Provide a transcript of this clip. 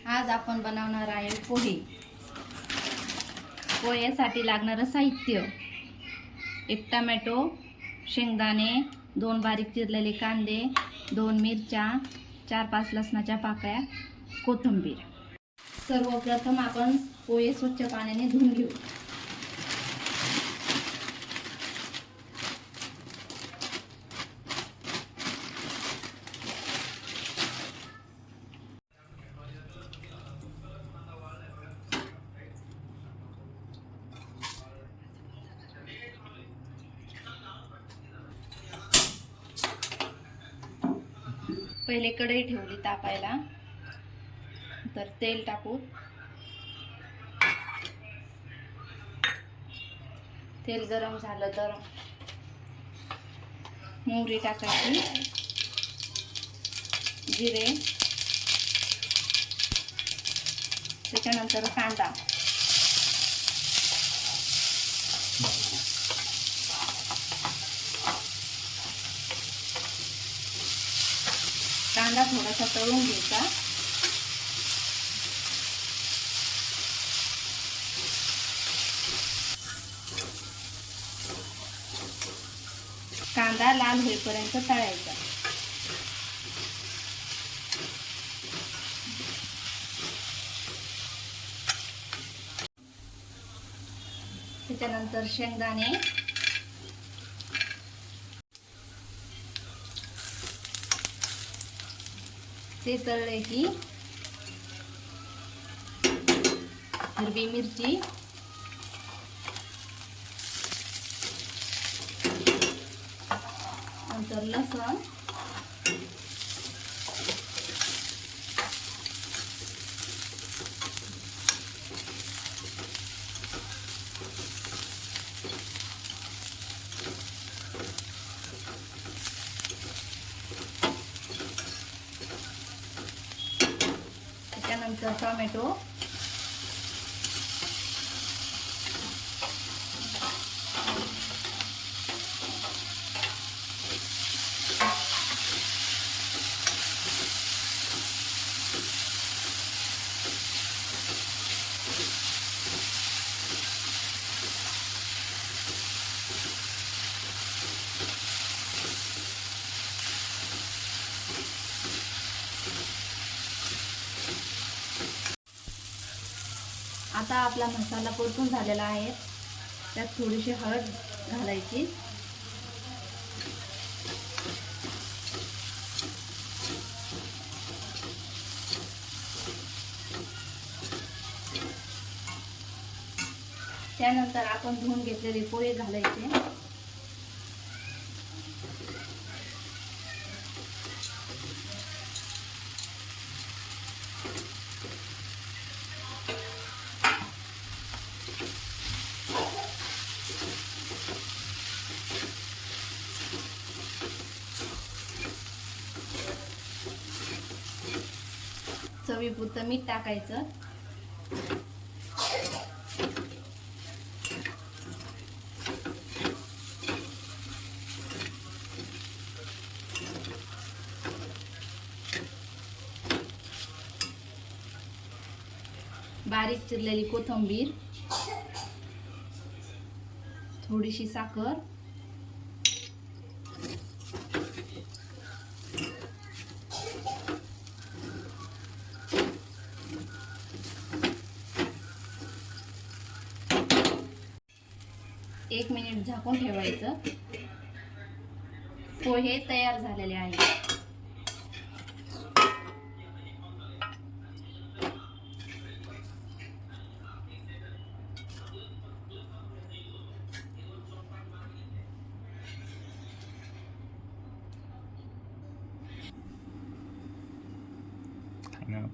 आज आपण बनवणार आहे पोहे. पोह्यासाठी लागणारं साहित्य: 1 टोमॅटो, शेंगदाणे, 2 बारीक चिरलेले कांदे, 2 मिरच्या, 4-5 लसणाच्या पाकळ्या, कोथिंबीर. सर्वप्रथम आपण पोहे स्वच्छ पाण्याने धुवून घेऊ. पहिले कढई ठेवली तापायला, तर तेल टाकू. तेल गरम झालं तर मोहरी टाकायची, जिरे, त्याच्यानंतर कांदा. कांदा थोडासा तळून घ्यायचा. कांदा लाल होईपर्यंत तळायचा. त्याच्यानंतर शेंगदाणे, ते तळले की हिरवी मिरची, नंतर लसूण, त्याच्यानंतर टोमॅटो, आता आपला मसाला परतून झालेला आहे. त्यात थोडीशी हळद घालायची. त्यानंतर आपण धुवून घेतलेले पोहे घालायचे. चवीपुरतं मीठ टाकायचं. बारीक चिरलेली कोथिंबीर, थोडीशी साखर, एक मिनिट झाकून ठेवायचं. पोहे तयार झालेले आहेत.